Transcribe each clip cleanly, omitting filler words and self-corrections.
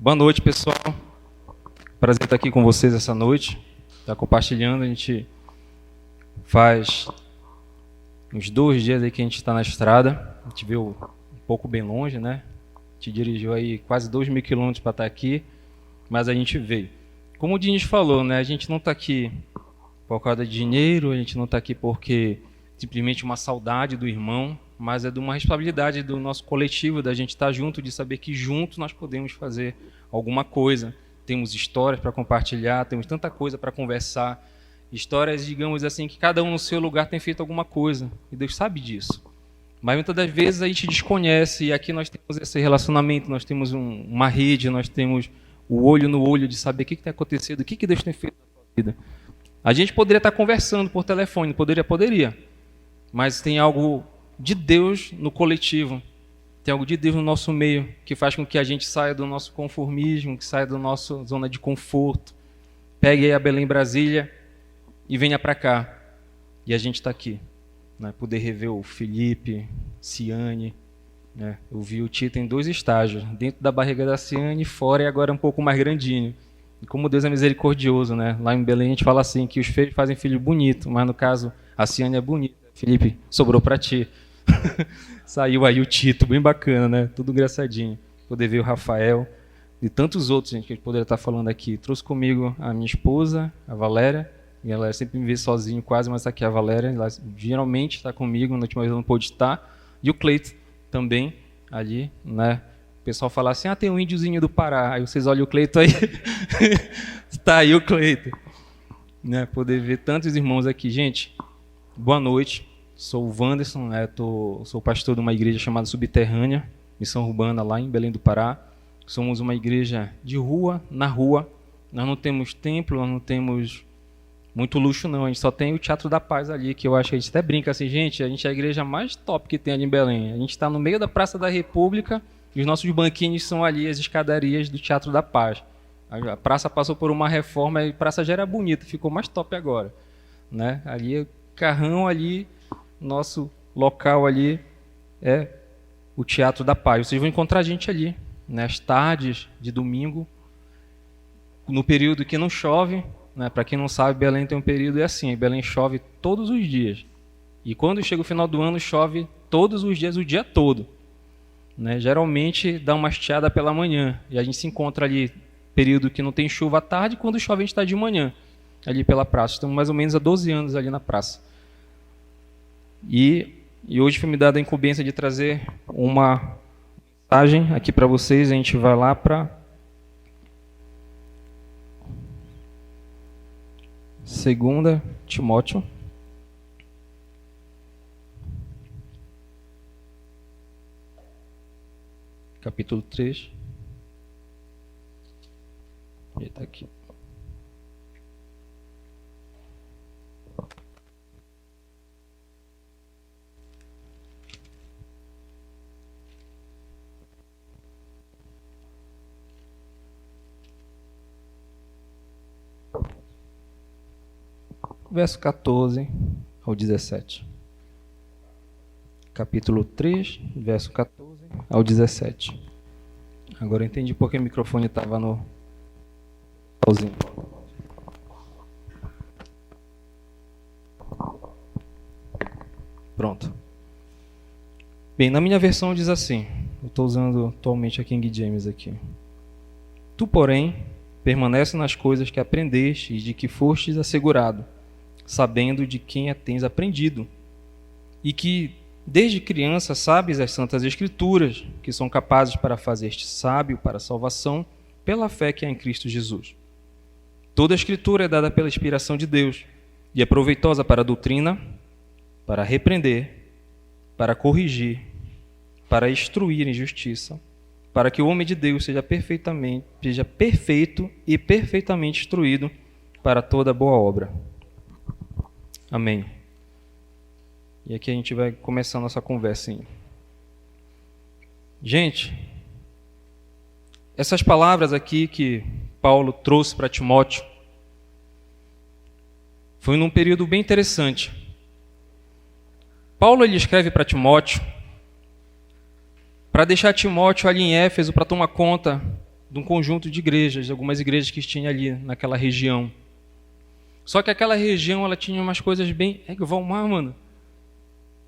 Boa noite, pessoal. Prazer estar aqui com vocês essa noite. Estar compartilhando. A gente faz uns 2 dias aí que a gente está na estrada. A gente veio um pouco bem longe, né? A gente dirigiu aí quase 2.000 quilômetros para estar aqui, mas a gente veio. Como o Diniz falou, né? A gente não está aqui por causa de dinheiro, a gente não está aqui porque simplesmente uma saudade do irmão, mas é de uma responsabilidade do nosso coletivo, da gente estar junto, de saber que juntos nós podemos fazer alguma coisa. Temos histórias para compartilhar, temos tanta coisa para conversar, histórias, digamos assim, que cada um no seu lugar tem feito alguma coisa, e Deus sabe disso. Mas muitas das vezes a gente desconhece, e aqui nós temos esse relacionamento, nós temos uma rede, nós temos o olho no olho de saber o que tem acontecido, o que Deus tem feito na sua vida. A gente poderia estar conversando por telefone, poderia, mas tem algo de Deus no coletivo, tem algo de Deus no nosso meio, que faz com que a gente saia do nosso conformismo, que saia da nossa zona de conforto, pegue aí a Belém Brasília e venha para cá. E a gente está aqui, né? Poder rever o Felipe, Ciane, né? Eu vi o Tito em 2 estágios, dentro da barriga da Ciane, fora, e agora um pouco mais grandinho. E como Deus é misericordioso, né? Lá em Belém a gente fala assim, que os feios fazem filho bonito, mas no caso a Ciane é bonita. Felipe, sobrou para ti. Saiu aí o Tito, bem bacana, né? Tudo engraçadinho. Poder ver o Rafael e tantos outros, gente, que a gente poderia estar falando aqui. Trouxe comigo a minha esposa, a Valéria. E ela sempre me vê sozinho quase, mas está aqui a Valéria. Ela geralmente está comigo, na última vez eu não pôde estar. E o Cleito também, ali, né? O pessoal fala assim, tem um índiozinho do Pará. Aí vocês olham o Cleito aí. Está aí o Cleito. Né? Poder ver tantos irmãos aqui. Gente, boa noite. Sou o Wanderson, né? Sou pastor de uma igreja chamada Subterrânea, Missão Urbana, lá em Belém do Pará. Somos uma igreja de rua, na rua. Nós não temos templo, nós não temos muito luxo, não. A gente só tem o Teatro da Paz ali, que eu acho que a gente até brinca assim, gente, a gente é a igreja mais top que tem ali em Belém. A gente está no meio da Praça da República e os nossos banquinhos são ali as escadarias do Teatro da Paz. A praça passou por uma reforma e a praça já era bonita, ficou mais top agora. Né? Ali, carrão ali, nosso local ali é o Teatro da Paz. Vocês vão encontrar a gente ali, nas tardes de domingo, no período que não chove. Né? Para quem não sabe, Belém tem um período assim, Belém chove todos os dias. E quando chega o final do ano, chove todos os dias, o dia todo. Né? Geralmente dá uma estiada pela manhã. E a gente se encontra ali, período que não tem chuva à tarde, e quando chove a gente está de manhã, ali pela praça. Estamos mais ou menos há 12 anos ali na praça. E hoje foi me dada a incumbência de trazer uma mensagem aqui para vocês. A gente vai lá para 2 Timóteo, capítulo 3. Ele está aqui. Verso 14 ao 17. Capítulo 3, verso 14 ao 17. Agora eu entendi porque o microfone estava no pauzinho. Pronto. Bem, na minha versão diz assim, eu estou usando atualmente a King James aqui. Tu, porém, permanece nas coisas que aprendeste e de que fostes assegurado, sabendo de quem a tens aprendido, e que desde criança sabes as santas escrituras, que são capazes para fazer-te sábio para a salvação, pela fé que há em Cristo Jesus. Toda a escritura é dada pela inspiração de Deus, e é proveitosa para a doutrina, para repreender, para corrigir, para instruir em justiça, para que o homem de Deus seja perfeito e perfeitamente instruído para toda boa obra. Amém. E aqui a gente vai começar a nossa conversa. Gente, essas palavras aqui que Paulo trouxe para Timóteo foi num período bem interessante. Paulo ele escreve para Timóteo para deixar Timóteo ali em Éfeso para tomar conta de um conjunto de igrejas, algumas igrejas que tinha ali naquela região. Só que aquela região, ela tinha umas coisas bem... Valmar, mano.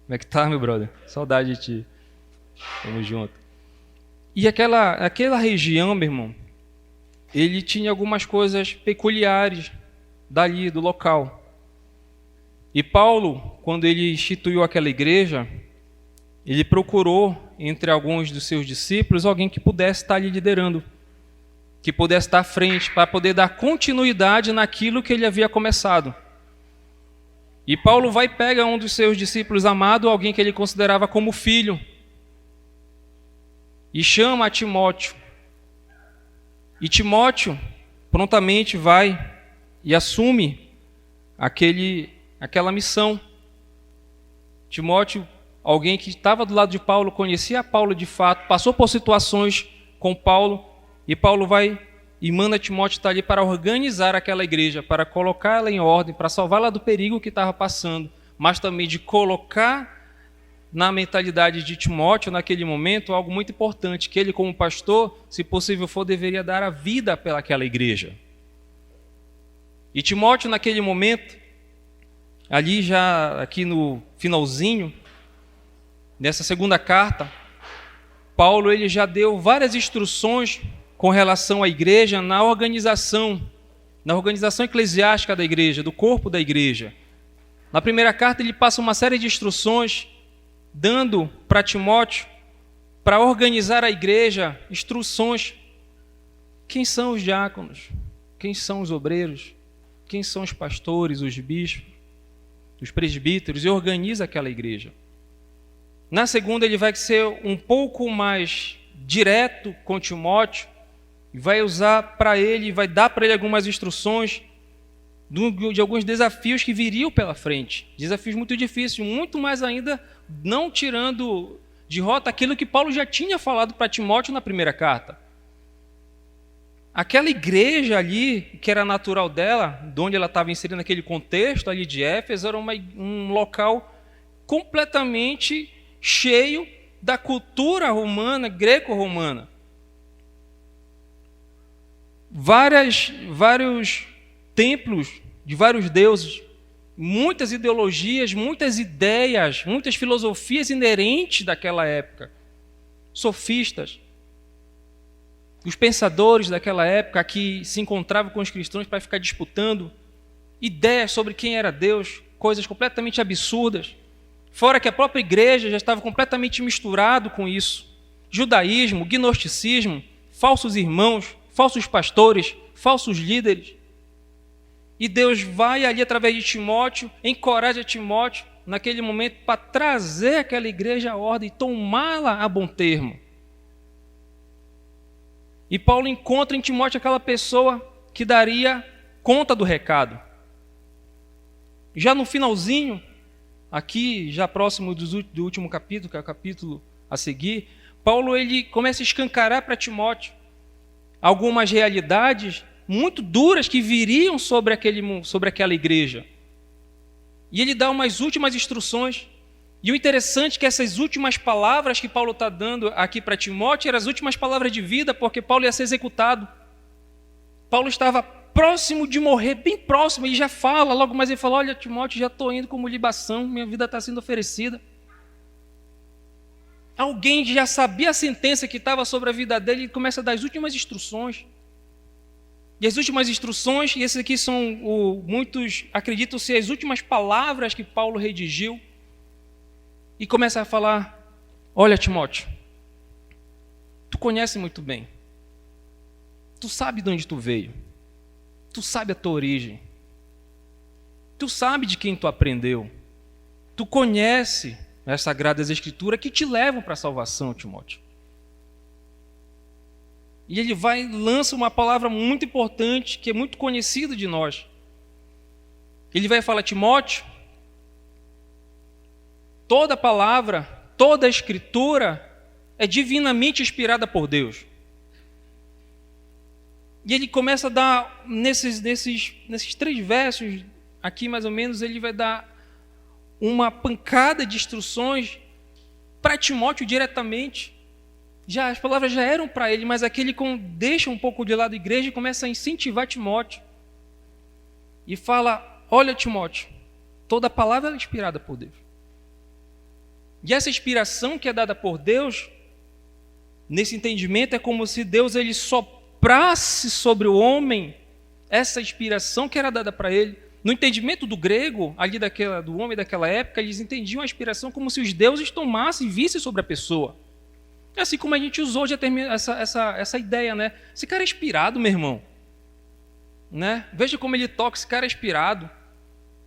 Como é que tá, meu brother? Saudade de ti. Tamo junto. E aquela região, meu irmão, ele tinha algumas coisas peculiares dali, do local. E Paulo, quando ele instituiu aquela igreja, ele procurou, entre alguns dos seus discípulos, alguém que pudesse estar ali liderando, que pudesse estar à frente, para poder dar continuidade naquilo que ele havia começado. E Paulo vai e pega um dos seus discípulos amados, alguém que ele considerava como filho, e chama a Timóteo. E Timóteo prontamente vai e assume aquela missão. Timóteo, alguém que estava do lado de Paulo, conhecia Paulo de fato, passou por situações com Paulo, e Paulo vai e manda Timóteo estar ali para organizar aquela igreja, para colocá-la em ordem, para salvá-la do perigo que estava passando, mas também de colocar na mentalidade de Timóteo, naquele momento, algo muito importante, que ele, como pastor, se possível for, deveria dar a vida pelaquela igreja. E Timóteo, naquele momento, ali já aqui no finalzinho, nessa segunda carta, Paulo ele já deu várias instruções com relação à igreja na organização eclesiástica da igreja, do corpo da igreja. Na primeira carta ele passa uma série de instruções, dando para Timóteo, para organizar a igreja, instruções. Quem são os diáconos? Quem são os obreiros? Quem são os pastores, os bispos, os presbíteros? E organiza aquela igreja. Na segunda ele vai ser um pouco mais direto com Timóteo, e vai usar para ele, vai dar para ele algumas instruções de alguns desafios que viriam pela frente. Desafios muito difíceis, muito mais ainda não tirando de rota aquilo que Paulo já tinha falado para Timóteo na primeira carta. Aquela igreja ali, que era natural dela, de onde ela estava inserida naquele contexto ali de Éfeso, era um local completamente cheio da cultura romana, greco-romana. Vários templos de vários deuses, muitas ideologias, muitas ideias, muitas filosofias inerentes daquela época. Sofistas, os pensadores daquela época que se encontravam com os cristãos para ficar disputando ideias sobre quem era Deus, coisas completamente absurdas. Fora que a própria igreja já estava completamente misturado com isso. Judaísmo, gnosticismo, falsos irmãos, falsos pastores, falsos líderes. E Deus vai ali através de Timóteo, encoraja Timóteo naquele momento para trazer aquela igreja à ordem e tomá-la a bom termo. E Paulo encontra em Timóteo aquela pessoa que daria conta do recado. Já no finalzinho, aqui já próximo do último capítulo, que é o capítulo a seguir, Paulo ele começa a escancarar para Timóteo algumas realidades muito duras que viriam sobre aquela igreja. E ele dá umas últimas instruções. E o interessante é que essas últimas palavras que Paulo está dando aqui para Timóteo eram as últimas palavras de vida, porque Paulo ia ser executado. Paulo estava próximo de morrer, bem próximo. Ele já fala, logo mais ele fala, olha Timóteo, já estou indo como libação, minha vida está sendo oferecida. Alguém já sabia a sentença que estava sobre a vida dele e começa a dar as últimas instruções. E as últimas instruções, e esses aqui são, muitos acreditam ser as últimas palavras que Paulo redigiu, e começa a falar, olha Timóteo, tu conhece muito bem, tu sabe de onde tu veio, tu sabe a tua origem, tu sabe de quem tu aprendeu, tu conhece as Sagradas Escrituras que te levam para a salvação, Timóteo. E ele lança uma palavra muito importante, que é muito conhecida de nós. Ele vai falar, Timóteo, toda palavra, toda a Escritura é divinamente inspirada por Deus. E ele começa a dar, nesses 3 versos, aqui mais ou menos, ele vai dar uma pancada de instruções para Timóteo diretamente, As palavras já eram para ele, mas aqui ele deixa um pouco de lado a igreja e começa a incentivar Timóteo. E fala, olha Timóteo, toda palavra é inspirada por Deus. E essa inspiração que é dada por Deus, nesse entendimento, é como se Deus ele soprasse sobre o homem essa inspiração que era dada para ele. No entendimento do grego, ali do homem daquela época, eles entendiam a inspiração como se os deuses tomassem e vissem sobre a pessoa. É assim como a gente usou já essa ideia, né? Esse cara é inspirado, meu irmão. Né? Veja como ele toca, esse cara é inspirado.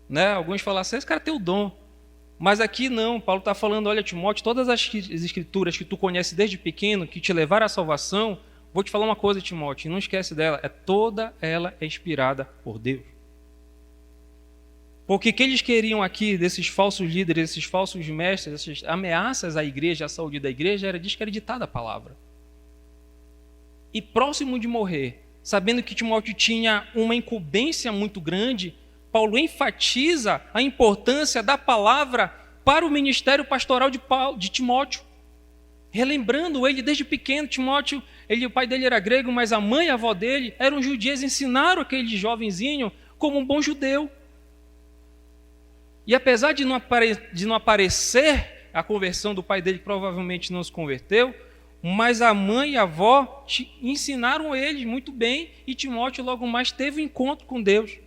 Né? Alguns falam assim, esse cara tem o dom. Mas aqui não, Paulo está falando, olha Timóteo, todas as escrituras que tu conhece desde pequeno, que te levaram à salvação, vou te falar uma coisa, Timóteo, não esquece dela, toda ela é inspirada por Deus. Porque o que eles queriam aqui, desses falsos líderes, desses falsos mestres, essas ameaças à igreja, à saúde da igreja, era descreditar a palavra. E próximo de morrer, sabendo que Timóteo tinha uma incumbência muito grande, Paulo enfatiza a importância da palavra para o ministério pastoral de Timóteo. Relembrando ele desde pequeno, Timóteo, o pai dele era grego, mas a mãe e a avó dele eram judeus, ensinaram aquele jovenzinho como um bom judeu. E apesar de não aparecer a conversão do pai dele, que provavelmente não se converteu, mas a mãe e a avó ensinaram ele muito bem, e Timóteo logo mais teve um encontro com Deus.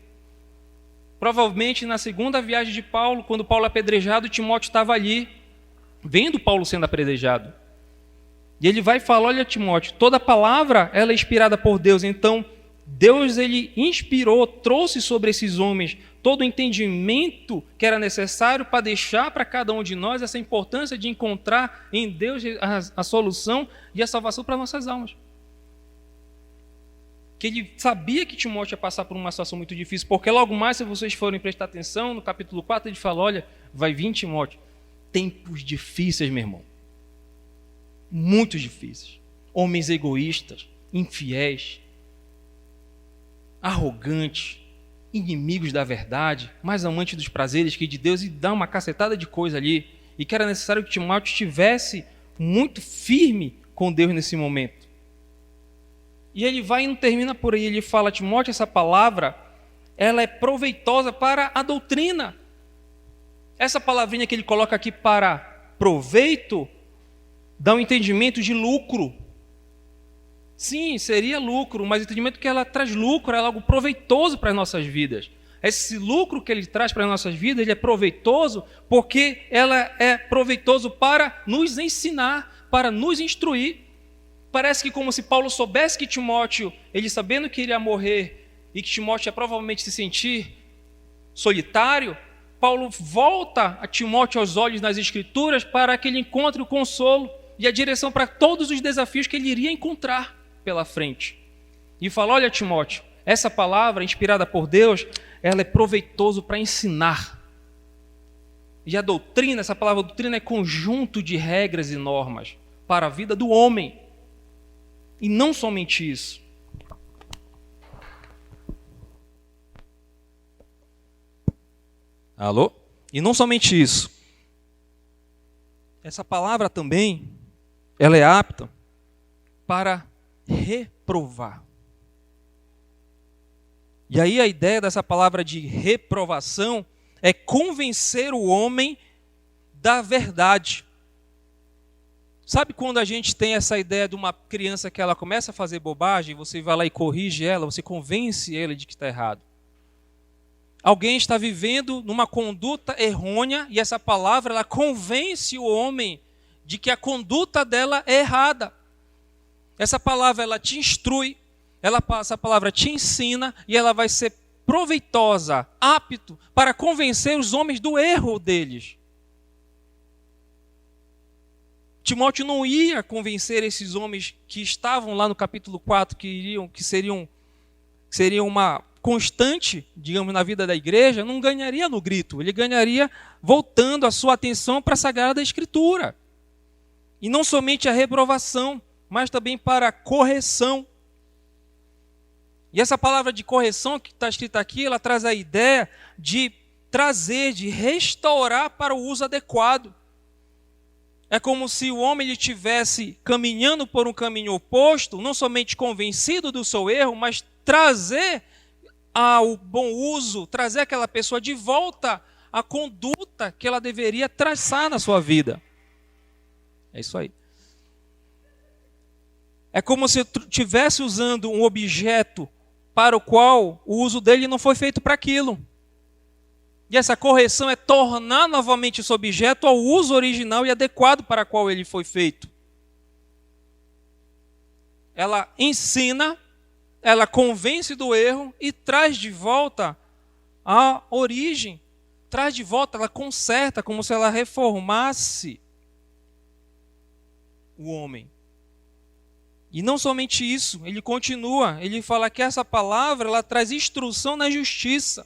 Provavelmente na segunda viagem de Paulo, quando Paulo é apedrejado, Timóteo estava ali, vendo Paulo sendo apedrejado. E ele vai falar, olha Timóteo, toda palavra ela é inspirada por Deus, então Deus ele inspirou, trouxe sobre esses homens todo o entendimento que era necessário para deixar para cada um de nós essa importância de encontrar em Deus a solução e a salvação para nossas almas. Que ele sabia que Timóteo ia passar por uma situação muito difícil, porque logo mais, se vocês forem prestar atenção, no capítulo 4 ele fala, olha, vai vir Timóteo, tempos difíceis, meu irmão, muito difíceis, homens egoístas, infiéis, arrogantes, inimigos da verdade, mais amantes dos prazeres que de Deus, e dá uma cacetada de coisa ali, e que era necessário que Timóteo estivesse muito firme com Deus nesse momento. E ele vai e não termina por aí, ele fala, Timóteo, essa palavra, ela é proveitosa para a doutrina. Essa palavrinha que ele coloca aqui para proveito, dá um entendimento de lucro. Sim, seria lucro, mas o entendimento que ela traz lucro, ela é algo proveitoso para as nossas vidas. Esse lucro que ele traz para as nossas vidas, ele é proveitoso porque ela é proveitoso para nos ensinar, para nos instruir. Parece que como se Paulo soubesse que Timóteo, ele sabendo que iria morrer e que Timóteo ia provavelmente se sentir solitário, Paulo volta a Timóteo aos olhos nas Escrituras para que ele encontre o consolo e a direção para todos os desafios que ele iria encontrar pela frente. E fala, olha Timóteo, essa palavra inspirada por Deus, ela é proveitoso para ensinar. E a doutrina, essa palavra doutrina é conjunto de regras e normas para a vida do homem. E não somente isso. Alô? E não somente isso. Essa palavra também, ela é apta para reprovar. E aí a ideia dessa palavra de reprovação é convencer o homem da verdade. Sabe quando a gente tem essa ideia de uma criança que ela começa a fazer bobagem, você vai lá e corrige ela, você convence ela de que está errado. Alguém está vivendo numa conduta errônea e essa palavra ela convence o homem de que a conduta dela é errada. Essa palavra ela te instrui, essa palavra te ensina e ela vai ser proveitosa, apto para convencer os homens do erro deles. Timóteo não ia convencer esses homens que estavam lá no capítulo 4, que seriam uma constante, digamos, na vida da igreja, não ganharia no grito, ele ganharia voltando a sua atenção para a Sagrada Escritura. E não somente a reprovação, mas também para a correção. E essa palavra de correção que está escrita aqui, ela traz a ideia de trazer, de restaurar para o uso adequado. É como se o homem ele estivesse caminhando por um caminho oposto, não somente convencido do seu erro, mas trazer ao bom uso, trazer aquela pessoa de volta à conduta que ela deveria traçar na sua vida. É isso aí. É como se estivesse usando um objeto para o qual o uso dele não foi feito para aquilo. E essa correção é tornar novamente esse objeto ao uso original e adequado para o qual ele foi feito. Ela ensina, ela convence do erro e traz de volta a origem. Traz de volta, ela conserta, como se ela reformasse o homem. E não somente isso, ele continua, ele fala que essa palavra ela traz instrução na justiça.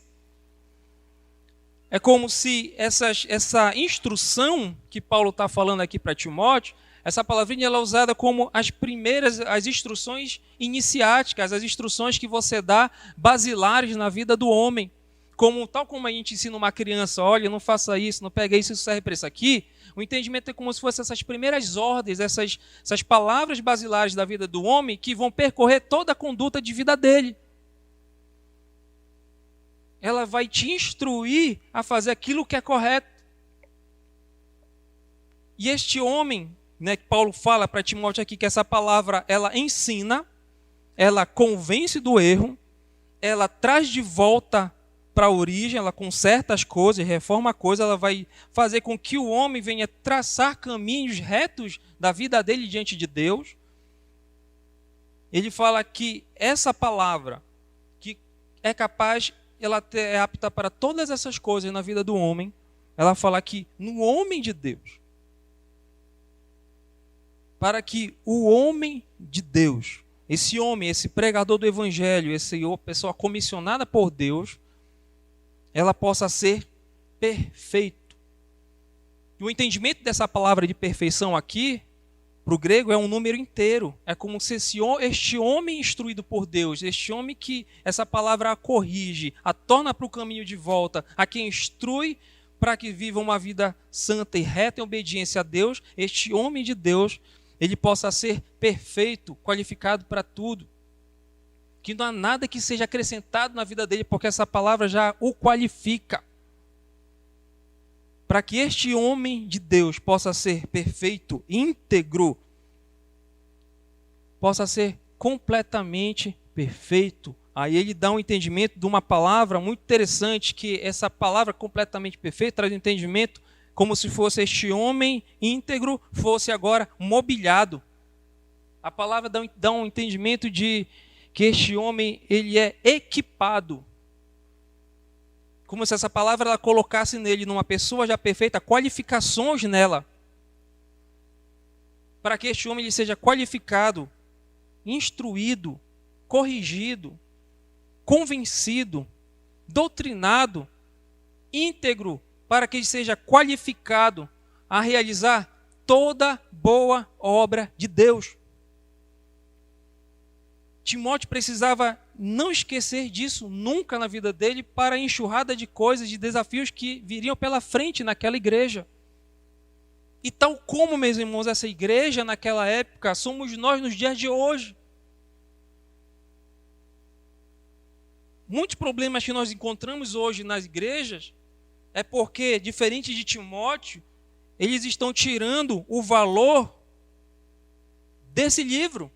É como se essa instrução que Paulo está falando aqui para Timóteo, essa palavrinha ela é usada como as instruções iniciáticas, as instruções que você dá basilares na vida do homem. Tal como a gente ensina uma criança, olha, não faça isso, não pega isso, isso serve para isso aqui. O entendimento é como se fossem essas primeiras ordens, essas palavras basilares da vida do homem que vão percorrer toda a conduta de vida dele. Ela vai te instruir a fazer aquilo que é correto. E este homem, que Paulo fala para Timóteo aqui, que essa palavra, ela ensina, ela convence do erro, ela traz de volta para a origem, ela conserta as coisas, reforma a coisa, ela vai fazer com que o homem venha traçar caminhos retos da vida dele diante de Deus. Ele fala que essa palavra, que é capaz, ela é apta para todas essas coisas na vida do homem, ela fala que no homem de Deus, para que o homem de Deus, esse homem, esse pregador do evangelho, essa pessoa comissionada por Deus, ela possa ser perfeito. E o entendimento dessa palavra de perfeição aqui, para o grego, é um número inteiro. É como se este homem instruído por Deus, este homem que essa palavra a corrige, a torna para o caminho de volta, a quem instrui para que viva uma vida santa e reta em obediência a Deus, este homem de Deus, ele possa ser perfeito, qualificado para tudo. Que não há nada que seja acrescentado na vida dele, porque essa palavra já o qualifica. Para que este homem de Deus possa ser perfeito, íntegro, possa ser completamente perfeito. Aí ele dá um entendimento de uma palavra muito interessante, que essa palavra completamente perfeita traz um entendimento como se fosse este homem íntegro, fosse agora mobiliado. A palavra dá um entendimento de que este homem ele é equipado. Como se essa palavra ela colocasse nele, numa pessoa já perfeita, qualificações nela. Para que este homem ele seja qualificado, instruído, corrigido, convencido, doutrinado, íntegro, para que ele seja qualificado a realizar toda boa obra de Deus. Timóteo precisava não esquecer disso nunca na vida dele para a enxurrada de coisas, de desafios que viriam pela frente naquela igreja. E tal como, meus irmãos, essa igreja naquela época, somos nós nos dias de hoje. Muitos problemas que nós encontramos hoje nas igrejas é porque, diferente de Timóteo, eles estão tirando o valor desse livro.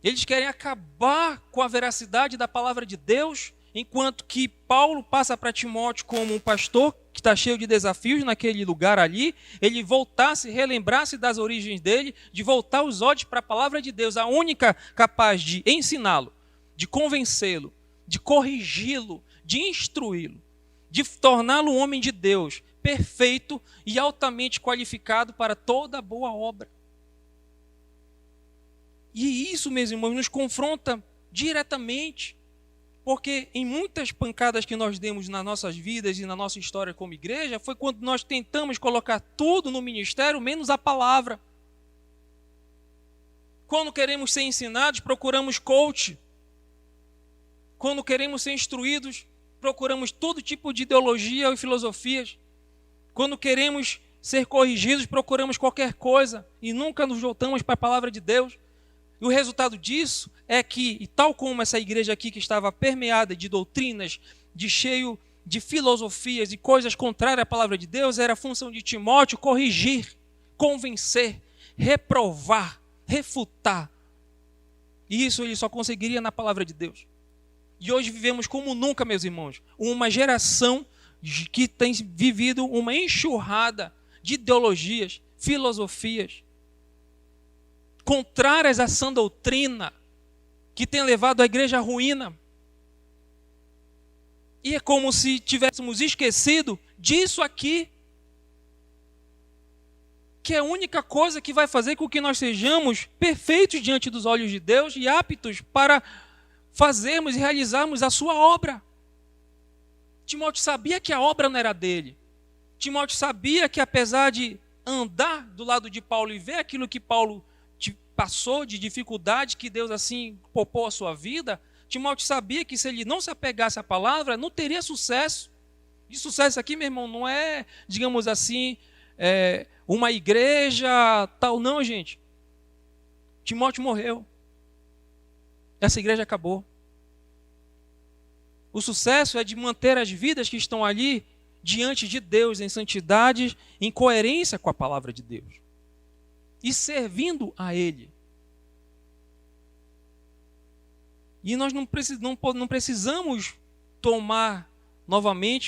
Eles querem acabar com a veracidade da palavra de Deus, enquanto que Paulo passa para Timóteo como um pastor que está cheio de desafios naquele lugar ali, ele voltasse, relembrasse das origens dele, de voltar os olhos para a palavra de Deus, a única capaz de ensiná-lo, de convencê-lo, de corrigi-lo, de instruí-lo, de torná-lo um homem de Deus, perfeito e altamente qualificado para toda boa obra. E isso, meus irmãos, nos confronta diretamente, porque em muitas pancadas que nós demos nas nossas vidas e na nossa história como igreja, foi quando nós tentamos colocar tudo no ministério, menos a palavra. Quando queremos ser ensinados, procuramos coach. Quando queremos ser instruídos, procuramos todo tipo de ideologia e filosofias. Quando queremos ser corrigidos, procuramos qualquer coisa e nunca nos voltamos para a palavra de Deus. E o resultado disso é que, e tal como essa igreja aqui que estava permeada de doutrinas, de cheio de filosofias e coisas contrárias à palavra de Deus, era a função de Timóteo corrigir, convencer, reprovar, refutar. E isso ele só conseguiria na palavra de Deus. E hoje vivemos como nunca, meus irmãos, uma geração que tem vivido uma enxurrada de ideologias, filosofias, contrárias à sã doutrina, que tem levado a igreja à ruína. E é como se tivéssemos esquecido disso aqui, que é a única coisa que vai fazer com que nós sejamos perfeitos diante dos olhos de Deus e aptos para fazermos e realizarmos a sua obra. Timóteo sabia que a obra não era dele. Timóteo sabia que, apesar de andar do lado de Paulo e ver aquilo que Paulo passou de dificuldade, que Deus assim poupou a sua vida, Timóteo sabia que se ele não se apegasse à palavra, não teria sucesso. E sucesso aqui, meu irmão, não é, digamos assim, uma igreja tal, não, gente. Timóteo morreu. Essa igreja acabou. O sucesso é de manter as vidas que estão ali diante de Deus em santidade, em coerência com a palavra de Deus e servindo a Ele. E nós não precisamos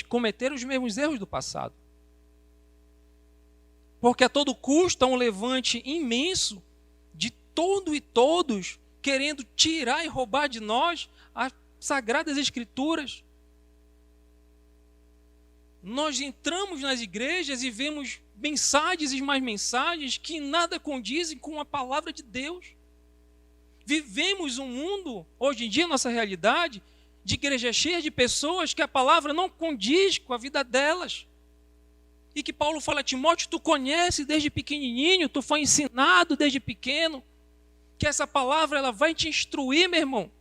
cometer os mesmos erros do passado. Porque a todo custo há um levante imenso de todo e todos querendo tirar e roubar de nós as sagradas escrituras. Nós entramos nas igrejas e vemos mensagens e mais mensagens que nada condizem com a palavra de Deus. Vivemos um mundo, hoje em dia, nossa realidade, de igrejas cheias de pessoas que a palavra não condiz com a vida delas. E que Paulo fala: Timóteo, tu conhece desde pequenininho, tu foi ensinado desde pequeno, que essa palavra ela vai te instruir, meu irmão.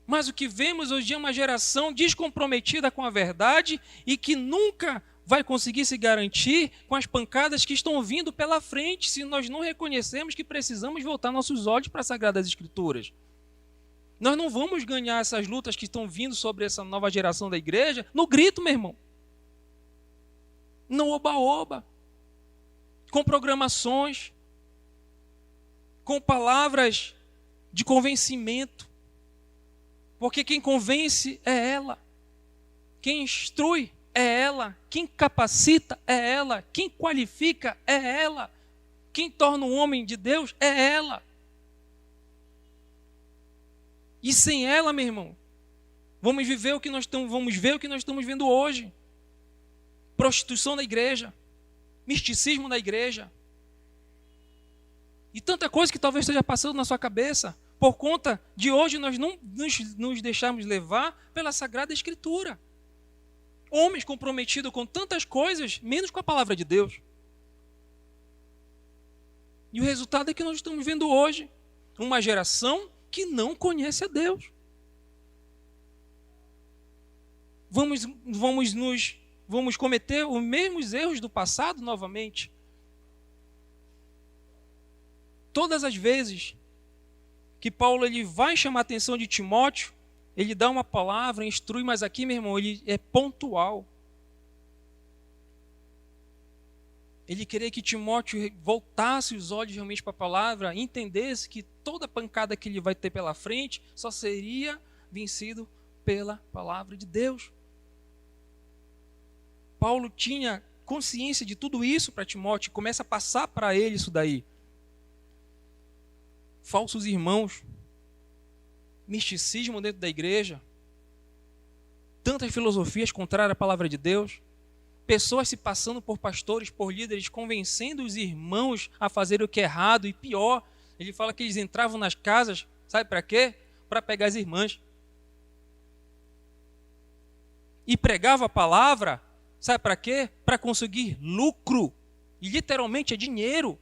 Mas o que vemos hoje é uma geração descomprometida com a verdade e que nunca vai conseguir se garantir com as pancadas que estão vindo pela frente, se nós não reconhecermos que precisamos voltar nossos olhos para as Sagradas Escrituras. Nós não vamos ganhar essas lutas que estão vindo sobre essa nova geração da igreja no grito, meu irmão. No oba-oba. Com programações. Com palavras de convencimento. Porque quem convence é ela. Quem instrui é ela. Quem capacita é ela. Quem qualifica é ela. Quem torna um homem de Deus é ela. E sem ela, meu irmão, vamos ver o que nós estamos vendo hoje. Prostituição da igreja. Misticismo da igreja. E tanta coisa que talvez esteja passando na sua cabeça. Por conta de hoje nós não nos deixarmos levar pela Sagrada Escritura. Homens comprometidos com tantas coisas, menos com a palavra de Deus. E o resultado é que nós estamos vendo hoje uma geração que não conhece a Deus. Vamos cometer os mesmos erros do passado novamente. Todas as vezes que Paulo ele vai chamar a atenção de Timóteo, ele dá uma palavra, instrui, mas aqui, meu irmão, ele é pontual. Ele queria que Timóteo voltasse os olhos realmente para a palavra, entendesse que toda pancada que ele vai ter pela frente só seria vencido pela palavra de Deus. Paulo tinha consciência de tudo isso para Timóteo, começa a passar para ele isso daí. Falsos irmãos, misticismo dentro da igreja, tantas filosofias contrárias à palavra de Deus, pessoas se passando por pastores, por líderes, convencendo os irmãos a fazer o que é errado, e pior, ele fala que eles entravam nas casas, sabe para quê? Para pegar as irmãs. E pregava a palavra, sabe para quê? Para conseguir lucro, e literalmente é dinheiro.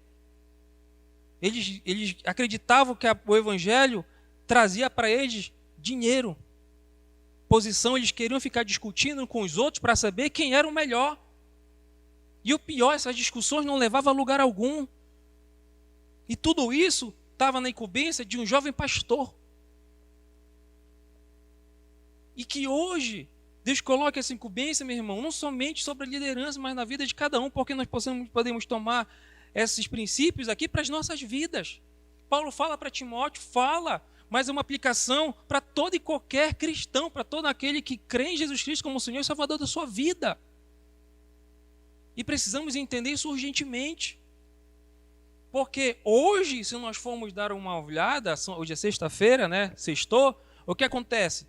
Eles acreditavam que o evangelho trazia para eles dinheiro, posição. Eles queriam ficar discutindo com os outros para saber quem era o melhor. E o pior, essas discussões não levavam a lugar algum. E tudo isso estava na incumbência de um jovem pastor. E que hoje Deus coloca essa incumbência, meu irmão, não somente sobre a liderança, mas na vida de cada um, porque nós podemos tomar esses princípios aqui para as nossas vidas. Paulo fala para Timóteo, fala, mas é uma aplicação para todo e qualquer cristão, para todo aquele que crê em Jesus Cristo como o Senhor e Salvador da sua vida. E precisamos entender isso urgentemente. Porque hoje, se nós formos dar uma olhada, hoje é sexta-feira, né? Sextou, o que acontece?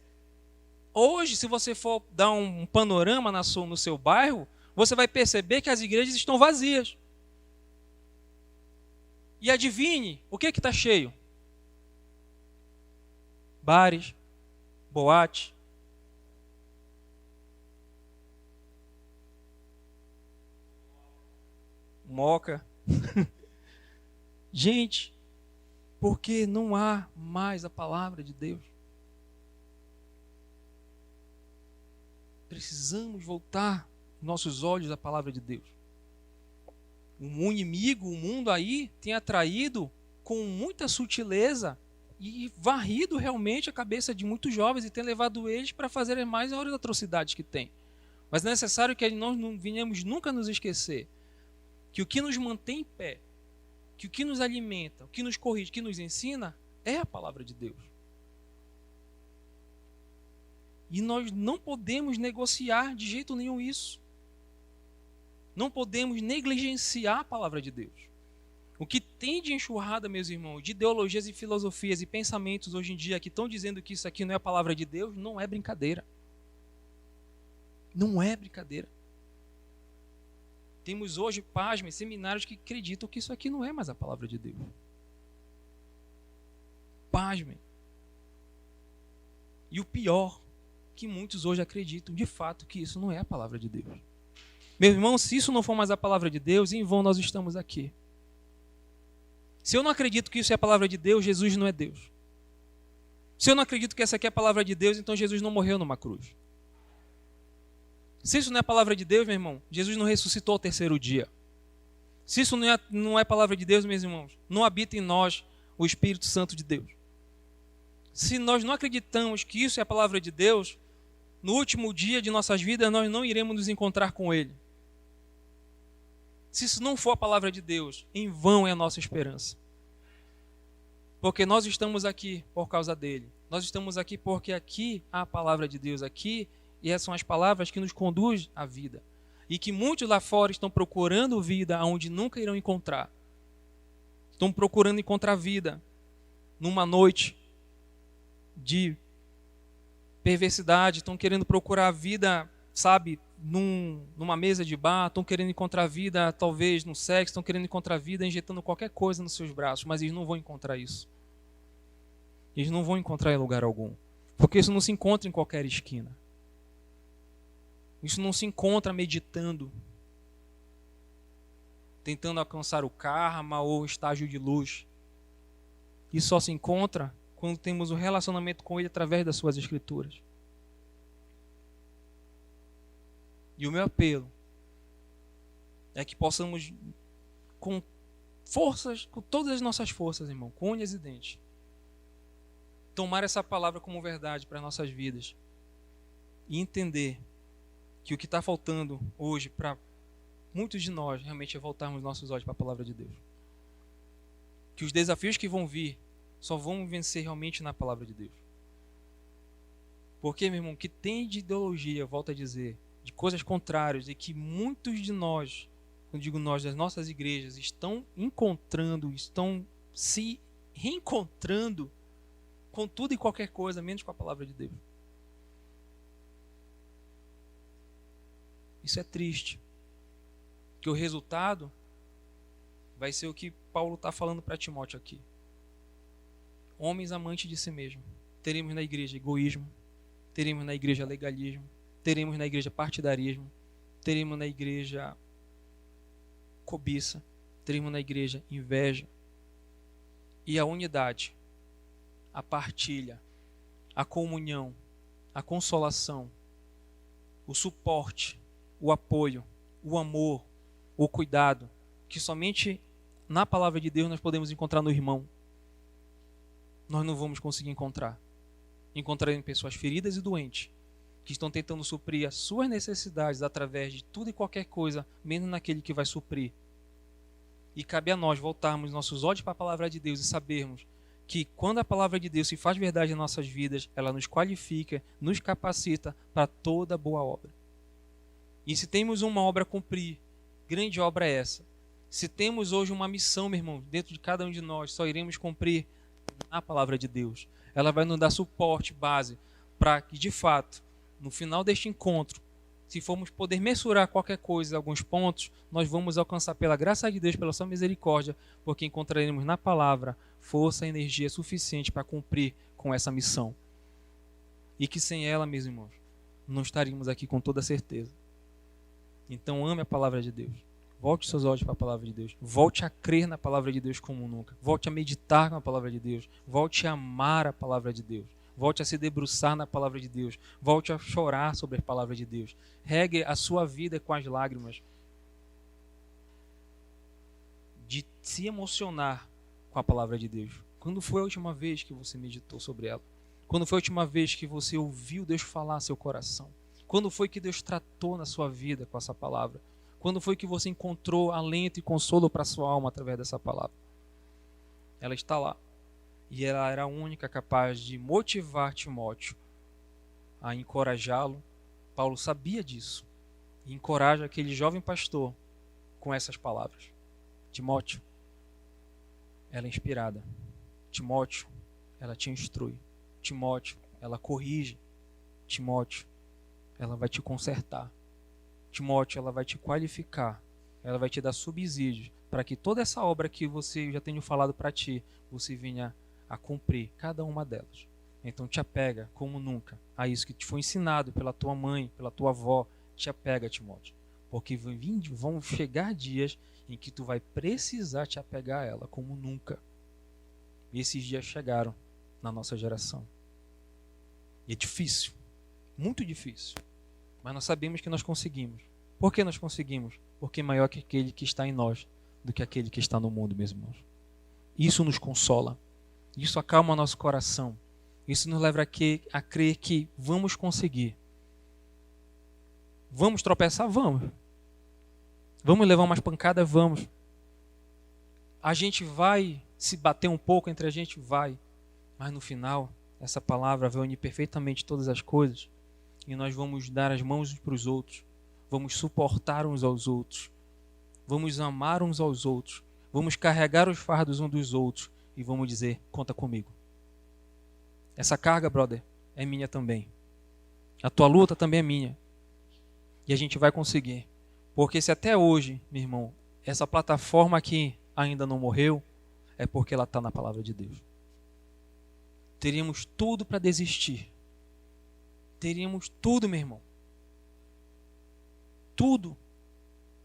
Hoje, se você for dar um panorama no seu bairro, você vai perceber que as igrejas estão vazias. E adivinhe, o que está cheio? Bares, boate. Moca. Gente, porque não há mais a palavra de Deus. Precisamos voltar nossos olhos à palavra de Deus. O inimigo, o mundo aí, tem atraído com muita sutileza e varrido realmente a cabeça de muitos jovens e tem levado eles para fazerem mais as atrocidades que tem. Mas é necessário que nós não venhamos nunca nos esquecer que o que nos mantém em pé, que o que nos alimenta, o que nos corrige, o que nos ensina, é a palavra de Deus. E nós não podemos negociar de jeito nenhum isso. Não podemos negligenciar a palavra de Deus. O que tem de enxurrada, meus irmãos, de ideologias e filosofias e pensamentos hoje em dia que estão dizendo que isso aqui não é a palavra de Deus, não é brincadeira. Não é brincadeira. Temos hoje, pasmem, seminários que acreditam que isso aqui não é mais a palavra de Deus. Pasmem. E o pior, que muitos hoje acreditam de fato que isso não é a palavra de Deus. Meu irmão, se isso não for mais a palavra de Deus, em vão nós estamos aqui. Se eu não acredito que isso é a palavra de Deus, Jesus não é Deus. Se eu não acredito que essa aqui é a palavra de Deus, então Jesus não morreu numa cruz. Se isso não é a palavra de Deus, meu irmão, Jesus não ressuscitou ao terceiro dia. Se isso não é a palavra de Deus, meus irmãos, não habita em nós o Espírito Santo de Deus. Se nós não acreditamos que isso é a palavra de Deus, no último dia de nossas vidas nós não iremos nos encontrar com Ele. Se isso não for a palavra de Deus, em vão é a nossa esperança. Porque nós estamos aqui por causa dele. Nós estamos aqui porque aqui há a palavra de Deus aqui, e essas são as palavras que nos conduzem à vida. E que muitos lá fora estão procurando vida onde nunca irão encontrar. Estão procurando encontrar vida numa noite de perversidade, estão querendo procurar vida, sabe, numa mesa de bar, estão querendo encontrar vida, talvez, no sexo, estão querendo encontrar vida injetando qualquer coisa nos seus braços, mas eles não vão encontrar isso. Eles não vão encontrar em lugar algum, porque isso não se encontra em qualquer esquina. Isso não se encontra meditando, tentando alcançar o karma ou o estágio de luz. Isso só se encontra quando temos um relacionamento com Ele através das suas escrituras. E o meu apelo é que possamos, com forças, com todas as nossas forças, irmão, com unhas e dentes, tomar essa palavra como verdade para as nossas vidas e entender que o que está faltando hoje para muitos de nós realmente é voltarmos nossos olhos para a palavra de Deus. Que os desafios que vão vir só vão vencer realmente na palavra de Deus. Porque, meu irmão, o que tem de ideologia, volto a dizer, de coisas contrárias, e que muitos de nós, quando digo nós, das nossas igrejas, estão encontrando, estão se reencontrando com tudo e qualquer coisa, menos com a palavra de Deus. Isso é triste. Que o resultado vai ser o que Paulo está falando para Timóteo aqui. Homens amantes de si mesmo. Teremos na igreja egoísmo, teremos na igreja legalismo, teremos na igreja partidarismo, teremos na igreja cobiça, teremos na igreja inveja. E a unidade, a partilha, a comunhão, a consolação, o suporte, o apoio, o amor, o cuidado que somente na palavra de Deus nós podemos encontrar no irmão, nós não vamos conseguir encontrar. Encontraremos pessoas feridas e doentes, que estão tentando suprir as suas necessidades através de tudo e qualquer coisa, menos naquele que vai suprir. E cabe a nós voltarmos nossos olhos para a palavra de Deus e sabermos que quando a palavra de Deus se faz verdade em nossas vidas, ela nos qualifica, nos capacita para toda boa obra. E se temos uma obra a cumprir, grande obra é essa. Se temos hoje uma missão, meu irmão, dentro de cada um de nós, só iremos cumprir na palavra de Deus. Ela vai nos dar suporte, base, para que de fato, no final deste encontro, se formos poder mensurar qualquer coisa, alguns pontos, nós vamos alcançar pela graça de Deus, pela sua misericórdia, porque encontraremos na palavra força e energia suficiente para cumprir com essa missão. E que sem ela, meus irmãos, não estaríamos aqui com toda certeza. Então ame a palavra de Deus. Volte seus olhos para a palavra de Deus. Volte a crer na palavra de Deus como nunca. Volte a meditar na palavra de Deus. Volte a amar a palavra de Deus. Volte a se debruçar na palavra de Deus. Volte a chorar sobre a palavra de Deus. Regue a sua vida com as lágrimas de se emocionar com a palavra de Deus. Quando foi a última vez que você meditou sobre ela? Quando foi a última vez que você ouviu Deus falar seu coração? Quando foi que Deus tratou na sua vida com essa palavra? Quando foi que você encontrou alento e consolo para a sua alma através dessa palavra? Ela está lá. E ela era a única capaz de motivar Timóteo a encorajá-lo. Paulo sabia disso. E encoraja aquele jovem pastor com essas palavras. Timóteo, ela é inspirada. Timóteo, ela te instrui. Timóteo, ela corrige. Timóteo, ela vai te consertar. Timóteo, ela vai te qualificar. Ela vai te dar subsídios para que toda essa obra que você já tenho falado para ti, você venha a cumprir cada uma delas. Então te apega como nunca a isso que te foi ensinado pela tua mãe, pela tua avó. Te apega, Timóteo, porque vão chegar dias em que tu vai precisar te apegar a ela como nunca. E esses dias chegaram na nossa geração. E é difícil, muito difícil, mas nós sabemos que nós conseguimos. Por que nós conseguimos? Porque maior que aquele que está em nós do que aquele que está no mundo, meus irmãos. Isso nos consola. Isso acalma nosso coração. Isso nos leva a crer que vamos conseguir. Vamos tropeçar? Vamos. Vamos levar umas pancadas? Vamos. A gente vai se bater um pouco entre a gente? Vai. Mas no final, essa palavra vai unir perfeitamente todas as coisas. E nós vamos dar as mãos uns para os outros. Vamos suportar uns aos outros. Vamos amar uns aos outros. Vamos carregar os fardos uns dos outros. E vamos dizer, conta comigo. Essa carga, brother, é minha também. A tua luta também é minha. E a gente vai conseguir. Porque se até hoje, meu irmão, essa plataforma aqui ainda não morreu, é porque ela está na palavra de Deus. Teríamos tudo para desistir. Teríamos tudo, meu irmão. Tudo.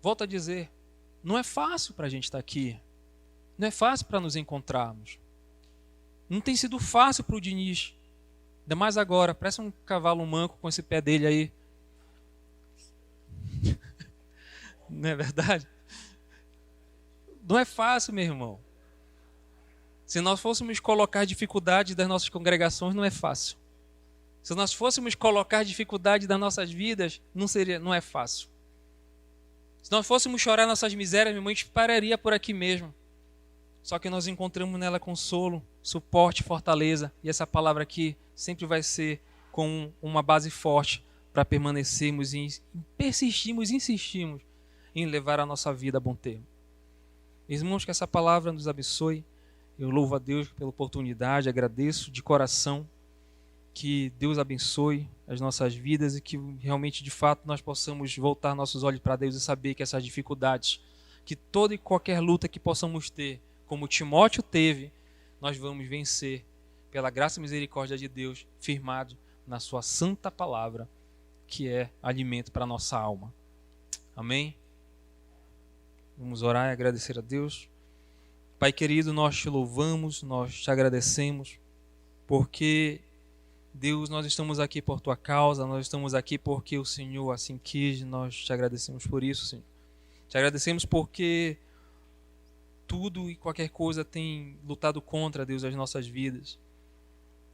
Volto a dizer, não é fácil para a gente estar aqui. Não é fácil para nos encontrarmos. Não tem sido fácil para o Diniz. Ainda mais agora, parece um cavalo manco com esse pé dele aí. Não é verdade? Não é fácil, meu irmão. Se nós fôssemos colocar dificuldades das nossas congregações, não é fácil. Se nós fôssemos colocar dificuldades das nossas vidas, não é fácil. Se nós fôssemos chorar nossas misérias, meu irmão, a gente pararia por aqui mesmo. Só que nós encontramos nela consolo, suporte, fortaleza. E essa palavra aqui sempre vai ser com uma base forte para permanecermos e persistirmos, insistirmos em levar a nossa vida a bom termo. Irmãos, que essa palavra nos abençoe. Eu louvo a Deus pela oportunidade, agradeço de coração. Que Deus abençoe as nossas vidas e que realmente, de fato, nós possamos voltar nossos olhos para Deus e saber que essas dificuldades, que toda e qualquer luta que possamos ter, como Timóteo teve, nós vamos vencer pela graça e misericórdia de Deus, firmado na sua santa palavra, que é alimento para a nossa alma. Amém? Vamos orar e agradecer a Deus. Pai querido, nós te louvamos, nós te agradecemos, porque, Deus, nós estamos aqui por tua causa, nós estamos aqui porque o Senhor assim quis, nós te agradecemos por isso, Senhor. Te agradecemos porque tudo e qualquer coisa tem lutado contra, Deus, as nossas vidas.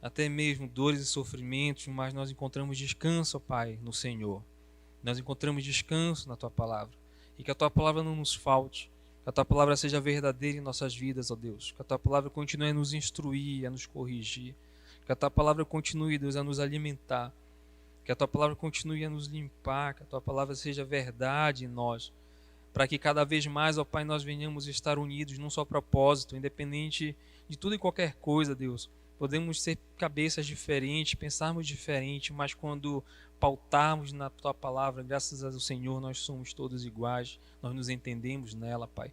Até mesmo dores e sofrimentos, mas nós encontramos descanso, ó Pai, no Senhor. Nós encontramos descanso na Tua Palavra. E que a Tua Palavra não nos falte. Que a Tua Palavra seja verdadeira em nossas vidas, ó Deus. Que a Tua Palavra continue a nos instruir, a nos corrigir. Que a Tua Palavra continue, Deus, a nos alimentar. Que a Tua Palavra continue a nos limpar. Que a Tua Palavra seja verdade em nós. Para que cada vez mais, ó Pai, nós venhamos estar unidos num só propósito, independente de tudo e qualquer coisa, Deus. Podemos ser cabeças diferentes, pensarmos diferente, mas quando pautarmos na Tua Palavra, graças ao Senhor, nós somos todos iguais, nós nos entendemos nela, Pai.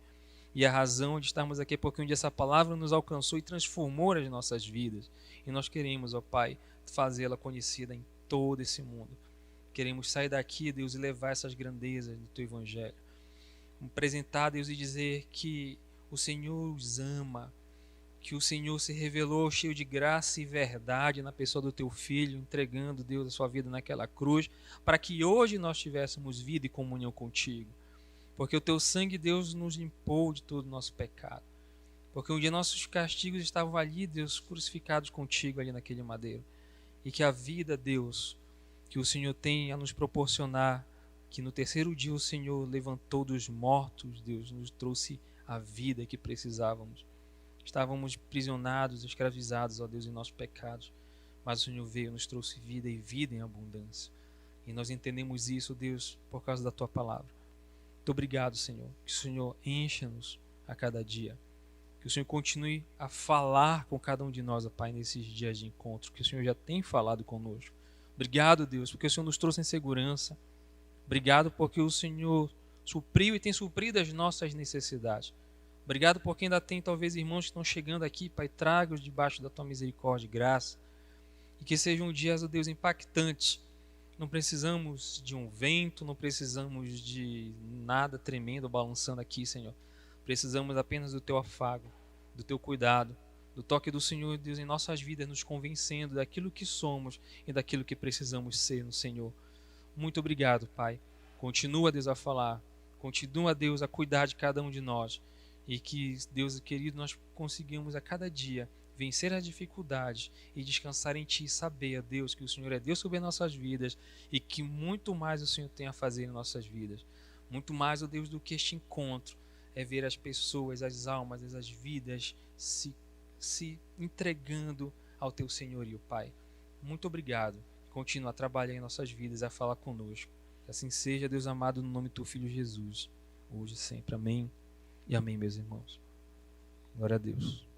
E a razão de estarmos aqui é porque um dia essa palavra nos alcançou e transformou as nossas vidas. E nós queremos, ó Pai, fazê-la conhecida em todo esse mundo. Queremos sair daqui, Deus, e levar essas grandezas do Teu Evangelho. Apresentar, Deus, e dizer que o Senhor os ama, que o Senhor se revelou cheio de graça e verdade na pessoa do Teu Filho, entregando, Deus, a sua vida naquela cruz, para que hoje nós tivéssemos vida e comunhão contigo. Porque o Teu sangue, Deus, nos limpou de todo o nosso pecado. Porque um dia nossos castigos estavam ali, Deus, crucificados contigo ali naquele madeiro. E que a vida, Deus, que o Senhor tem a nos proporcionar, que no terceiro dia o Senhor levantou dos mortos, Deus, nos trouxe a vida que precisávamos. Estávamos prisionados, escravizados, ó Deus, em nossos pecados, mas o Senhor veio, nos trouxe vida e vida em abundância. E nós entendemos isso, Deus, por causa da Tua Palavra. Muito obrigado, Senhor, que o Senhor encha-nos a cada dia, que o Senhor continue a falar com cada um de nós, ó Pai, nesses dias de encontro, que o Senhor já tem falado conosco. Obrigado, Deus, porque o Senhor nos trouxe em segurança. Obrigado porque o Senhor supriu e tem suprido as nossas necessidades. Obrigado porque ainda tem talvez irmãos que estão chegando aqui, Pai, traga-os debaixo da Tua misericórdia e graça. E que sejam dias, ó Deus, impactantes. Não precisamos de um vento, não precisamos de nada tremendo, balançando aqui, Senhor. Precisamos apenas do Teu afago, do Teu cuidado, do toque do Senhor, Deus, em nossas vidas, nos convencendo daquilo que somos e daquilo que precisamos ser no Senhor. Muito obrigado, Pai. Continua, Deus, a falar. Continua, Deus, a cuidar de cada um de nós. E que, Deus querido, nós conseguimos a cada dia vencer as dificuldades e descansar em Ti, saber, Deus, que o Senhor é Deus sobre as nossas vidas e que muito mais o Senhor tem a fazer em nossas vidas. Muito mais, ó Deus, do que este encontro é ver as pessoas, as almas, as vidas se entregando ao Teu senhorio, Pai. Muito obrigado. Continua a trabalhar em nossas vidas, a falar conosco. Que assim seja, Deus amado, no nome do Teu Filho Jesus, hoje e sempre. Amém e amém, meus irmãos. Glória a Deus.